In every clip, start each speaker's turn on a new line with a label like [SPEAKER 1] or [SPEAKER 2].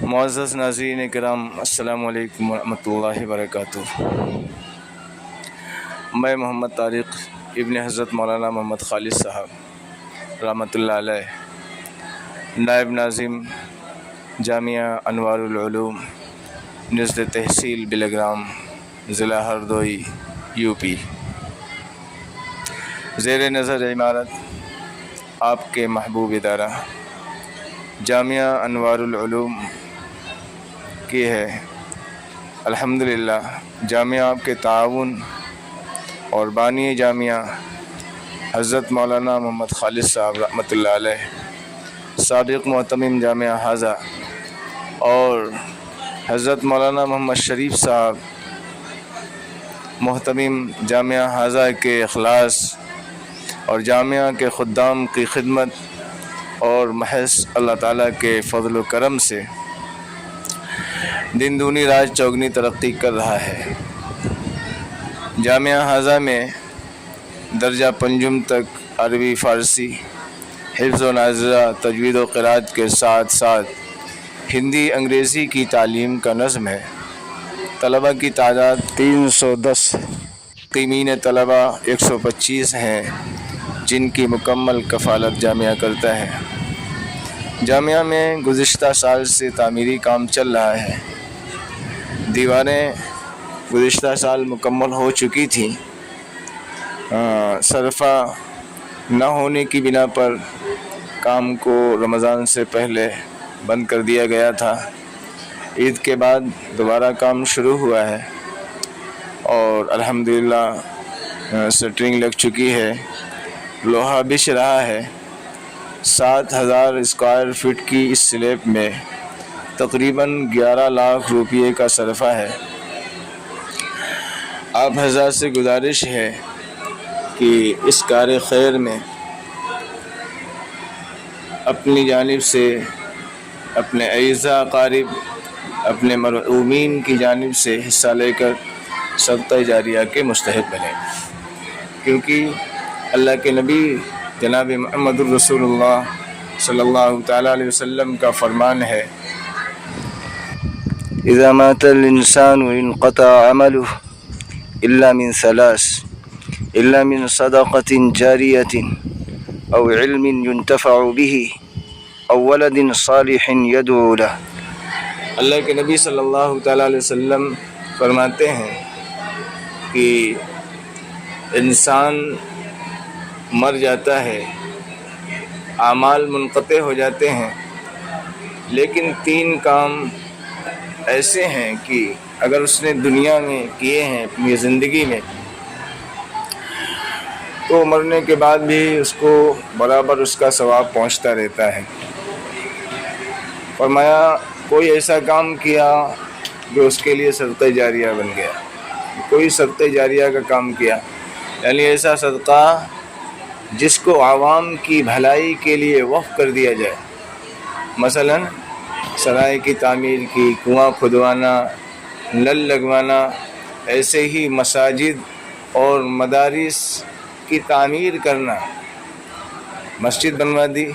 [SPEAKER 1] معزز ناظرین کرام، السلام علیکم ورحمۃ اللہ وبرکاتہ۔ میں محمد طارق ابن حضرت مولانا محمد خالد صاحب رحمۃ اللہ علیہ، نائب ناظم جامعہ انوار العلوم نزد تحصیل بلگرام، ضلع ہردوئی، یو پی، زیر نظر عمارت آپ کے محبوب ادارہ جامعہ انوار العلوم کی ہے۔ الحمدللہ جامعہ آپ کے تعاون اور بانی جامعہ حضرت مولانا محمد خالد صاحب رحمۃ اللہ علیہ، سابق محتمم جامعہ حاضہ، اور حضرت مولانا محمد شریف صاحب محتمم جامعہ حاضہ کے اخلاص اور جامعہ کے خدام کی خدمت اور محض اللہ تعالیٰ کے فضل و کرم سے دن دونی رات چوگنی ترقی کر رہا ہے۔ جامعہ حاضہ میں درجہ پنجم تک عربی فارسی حفظ و ناظرہ تجوید و قرات کے ساتھ ساتھ ہندی انگریزی کی تعلیم کا نظم ہے۔ طلبہ کی تعداد 310، قیمین طلبہ 125 ہیں، جن کی مکمل کفالت جامعہ کرتا ہے۔ جامعہ میں گزشتہ سال سے تعمیری کام چل رہا ہے۔ دیواریں گزشتہ سال مکمل ہو چکی تھیں، صرفہ نہ ہونے کی بنا پر کام کو رمضان سے پہلے بند کر دیا گیا تھا۔ عید کے بعد دوبارہ کام شروع ہوا ہے اور الحمدللہ سٹرنگ لگ چکی ہے، لوہا بچھ رہا ہے۔ 7000 اسکوائر فٹ کی اس سلیب میں تقریباً 11 لاکھ روپے کا صرفہ ہے۔ آپ حضرات سے گزارش ہے کہ اس کار خیر میں اپنی جانب سے، اپنے اعزاء اقارب، اپنے مرحومین کی جانب سے حصہ لے کر صدقہ جاریہ کے مستحق بنیں، کیونکہ اللہ کے نبی جناب محمد الرسول اللہ صلی اللہ تعالیٰ علیہ وسلم کا فرمان ہے، اذا مات الانسان انقطع عمله الا من ثلاث، الا من صدقة جاریة او علم ينتفع به او ولد صالح يدعو له۔ اللہ کے نبی صلی اللہ تعالیٰ علیہ وسلم فرماتے ہیں کہ انسان مر جاتا ہے، اعمال منقطع ہو جاتے ہیں، لیکن 3 کام ایسے ہیں کہ اگر اس نے دنیا میں کیے ہیں اپنی زندگی میں، تو مرنے کے بعد بھی اس کو برابر اس کا ثواب پہنچتا رہتا ہے۔ فرمایا کوئی ایسا کام کیا جو اس کے لیے صدقہ جاریہ بن گیا، کوئی صدقہ جاریہ کا کام کیا، یعنی ایسا صدقہ جس کو عوام کی بھلائی کے لیے وقف کر دیا جائے، مثلا سرائے کی تعمیر کی، کنواں کھدوانا، نل لگوانا، ایسے ہی مساجد اور مدارس کی تعمیر کرنا، مسجد بنوا دی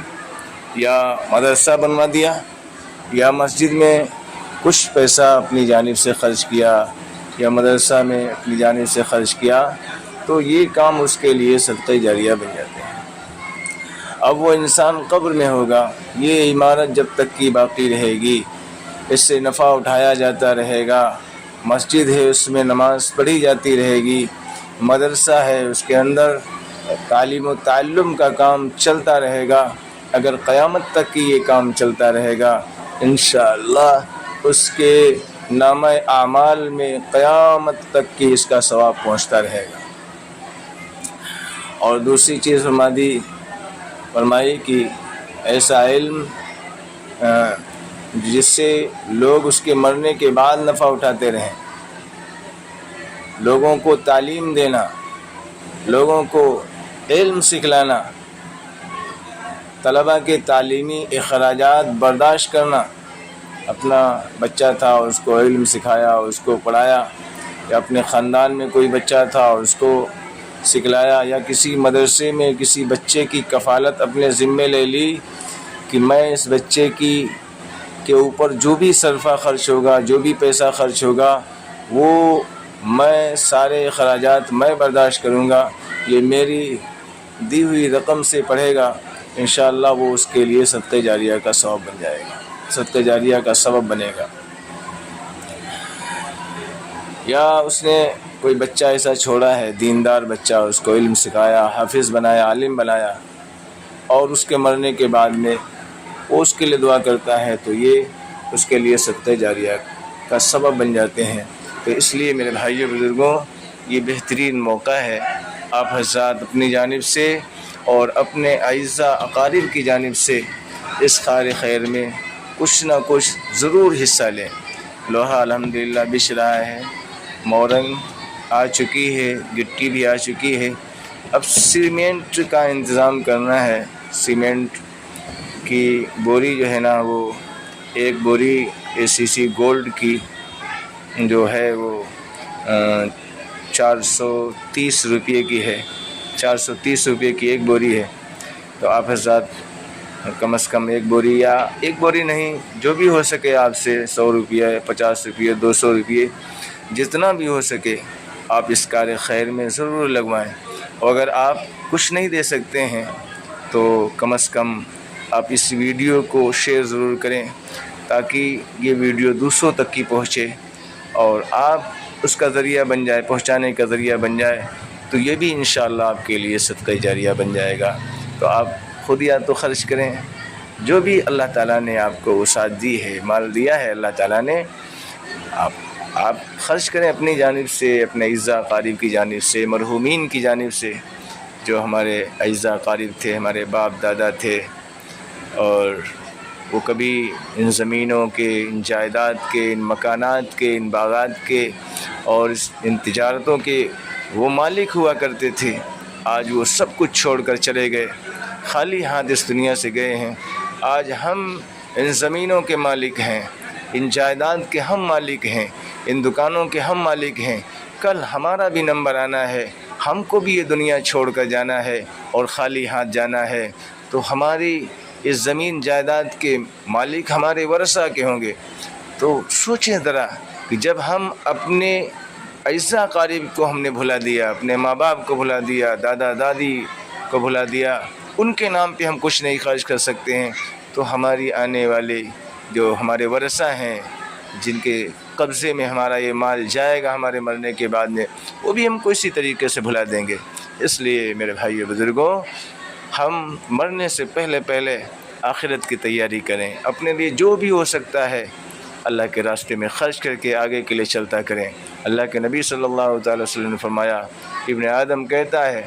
[SPEAKER 1] یا مدرسہ بنوا دیا یا مسجد میں کچھ پیسہ اپنی جانب سے خرچ کیا یا مدرسہ میں اپنی جانب سے خرچ کیا، تو یہ کام اس کے لیے صدقہ جاریہ بن جاتے ہیں۔ اب وہ انسان قبر میں ہوگا، یہ عمارت جب تک کی باقی رہے گی اس سے نفع اٹھایا جاتا رہے گا، مسجد ہے اس میں نماز پڑھی جاتی رہے گی، مدرسہ ہے اس کے اندر تعلیم و تعلم کا کام چلتا رہے گا۔ اگر قیامت تک کی یہ کام چلتا رہے گا، انشاءاللہ اس کے نامہ اعمال میں قیامت تک کی اس کا ثواب پہنچتا رہے گا۔ اور دوسری چیز فرمائی کہ ایسا علم جس سے لوگ اس کے مرنے کے بعد نفع اٹھاتے رہیں، لوگوں کو تعلیم دینا، لوگوں کو علم سکھلانا، طلبہ کے تعلیمی اخراجات برداشت کرنا، اپنا بچہ تھا اس کو علم سکھایا، اس کو پڑھایا، یا اپنے خاندان میں کوئی بچہ تھا اس کو سکھلایا، یا کسی مدرسے میں کسی بچے کی کفالت اپنے ذمے لے لی کہ میں اس بچے کی کے اوپر جو بھی صرفہ خرچ ہوگا، جو بھی پیسہ خرچ ہوگا، وہ میں سارے اخراجات میں برداشت کروں گا، یہ میری دی ہوئی رقم سے پڑھے گا، انشاءاللہ وہ اس کے لیے صدقہ جاریہ کا ثواب بن جائے گا، صدقہ جاریہ کا سبب بنے گا۔ یا اس نے کوئی بچہ ایسا چھوڑا ہے، دیندار بچہ، اس کو علم سکھایا، حافظ بنایا، عالم بنایا، اور اس کے مرنے کے بعد میں وہ اس کے لیے دعا کرتا ہے، تو یہ اس کے لیے صدقہ جاریہ کا سبب بن جاتے ہیں۔ تو اس لیے میرے بھائیوں بزرگوں، یہ بہترین موقع ہے، آپ حضرات اپنی جانب سے اور اپنے اعزاء اقارب کی جانب سے اس کار خیر میں کچھ نہ کچھ ضرور حصہ لیں۔ لوہا الحمدللہ بچھ رہا ہے، مورنگ آ چکی ہے، گٹی بھی آ چکی ہے، اب سیمنٹ کا انتظام کرنا ہے۔ سیمنٹ کی بوری جو ہے نا، وہ ایک بوری ACC گولڈ کی جو ہے وہ 430 روپے کی ہے، 430 روپے کی ایک بوری ہے۔ تو آپ حضرات کم از کم ایک بوری، یا ایک بوری نہیں، جو بھی ہو سکے آپ سے 100 روپیہ، 50 روپیہ، 200 روپیے، جتنا بھی ہو سکے آپ اس کار خیر میں ضرور لگوائیں۔ اور اگر آپ کچھ نہیں دے سکتے ہیں تو کم از کم آپ اس ویڈیو کو شیئر ضرور کریں، تاکہ یہ ویڈیو دوسروں تک کی پہنچے اور آپ اس کا ذریعہ بن جائے، پہنچانے کا ذریعہ بن جائے، تو یہ بھی انشاءاللہ آپ کے لیے صدقہ جاریہ بن جائے گا۔ تو آپ خود یا تو خرچ کریں، جو بھی اللہ تعالیٰ نے آپ کو وسعت دی ہے، مال دیا ہے اللہ تعالیٰ نے، آپ خرچ کریں اپنی جانب سے، اپنے اعزاء اقارب کی جانب سے، مرحومین کی جانب سے، جو ہمارے اعزاء اقارب تھے، ہمارے باپ دادا تھے، اور وہ کبھی ان زمینوں کے، ان جائیداد کے، ان مکانات کے، ان باغات کے اور ان تجارتوں کے وہ مالک ہوا کرتے تھے۔ آج وہ سب کچھ چھوڑ کر چلے گئے، خالی ہاتھ اس دنیا سے گئے ہیں۔ آج ہم ان زمینوں کے مالک ہیں، ان جائیداد کے ہم مالک ہیں، ان دکانوں کے ہم مالک ہیں۔ کل ہمارا بھی نمبر آنا ہے، ہم کو بھی یہ دنیا چھوڑ کر جانا ہے اور خالی ہاتھ جانا ہے۔ تو ہماری اس زمین جائیداد کے مالک ہمارے ورثہ کے ہوں گے۔ تو سوچیں ذرا کہ جب ہم اپنے اعزاء اقارب کو ہم نے بھلا دیا، اپنے ماں باپ کو بھلا دیا، دادا دادی کو بھلا دیا، ان کے نام پہ ہم کچھ نہیں خرچ کر سکتے ہیں، تو ہماری آنے والے جو ہمارے ورثہ ہیں، جن کے قبضے میں ہمارا یہ مال جائے گا ہمارے مرنے کے بعد میں، وہ بھی ہم کو اسی طریقے سے بھلا دیں گے۔ اس لیے میرے بھائیو بزرگوں، ہم مرنے سے پہلے آخرت کی تیاری کریں، اپنے لیے جو بھی ہو سکتا ہے اللہ کے راستے میں خرچ کر کے آگے کے لیے چلتا کریں۔ اللہ کے نبی صلی اللہ تعالی وسلم نے فرمایا، ابن آدم کہتا ہے،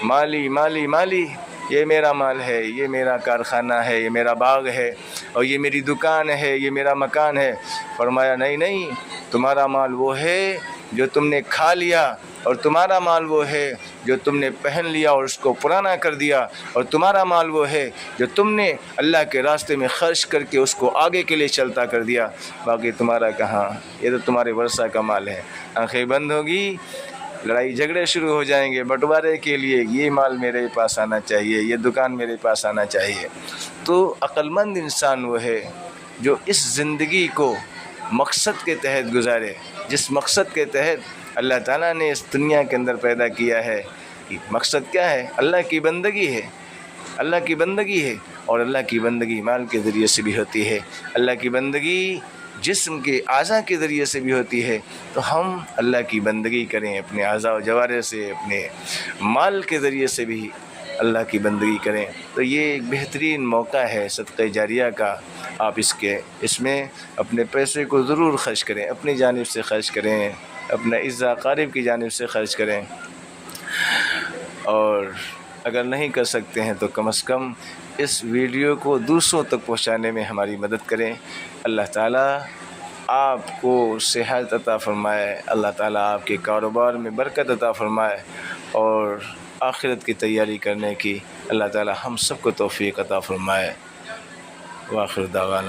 [SPEAKER 1] مالی مالی مالی، یہ میرا مال ہے، یہ میرا کارخانہ ہے، یہ میرا باغ ہے، اور یہ میری دکان ہے، یہ میرا مکان ہے۔ فرمایا نہیں، تمہارا مال وہ ہے جو تم نے کھا لیا، اور تمہارا مال وہ ہے جو تم نے پہن لیا اور اس کو پرانا کر دیا، اور تمہارا مال وہ ہے جو تم نے اللہ کے راستے میں خرچ کر کے اس کو آگے کے لیے چلتا کر دیا۔ باقی تمہارا کہاں، یہ تو تمہارے ورثہ کا مال ہے۔ آنکھیں بند ہوگی، لڑائی جھگڑے شروع ہو جائیں گے بٹوارے کے لیے، یہ مال میرے پاس آنا چاہیے، یہ دکان میرے پاس آنا چاہیے۔ تو عقل مند انسان وہ ہے جو اس زندگی کو مقصد کے تحت گزارے، جس مقصد کے تحت اللہ تعالیٰ نے اس دنیا کے اندر پیدا کیا ہے۔ مقصد کیا ہے؟ اللہ کی بندگی ہے، اللہ کی بندگی ہے، اور اللہ کی بندگی مال کے ذریعے سے بھی ہوتی ہے، اللہ کی بندگی جسم کے اعضاء کے ذریعے سے بھی ہوتی ہے۔ تو ہم اللہ کی بندگی کریں، اپنے اعضاء و جوارح سے، اپنے مال کے ذریعے سے بھی اللہ کی بندگی کریں۔ تو یہ ایک بہترین موقع ہے صدقہ جاریہ کا۔ آپ اس میں اپنے پیسے کو ضرور خرچ کریں، اپنی جانب سے خرچ کریں، اپنے اعزاء اقارب کی جانب سے خرچ کریں، اور اگر نہیں کر سکتے ہیں تو کم از کم اس ویڈیو کو دوسروں تک پہنچانے میں ہماری مدد کریں۔ اللہ تعالیٰ آپ کو صحت عطا فرمائے، اللہ تعالیٰ آپ کے کاروبار میں برکت عطا فرمائے، اور آخرت کی تیاری کرنے کی اللہ تعالیٰ ہم سب کو توفیق عطا فرمائے۔ وآخر دعوانا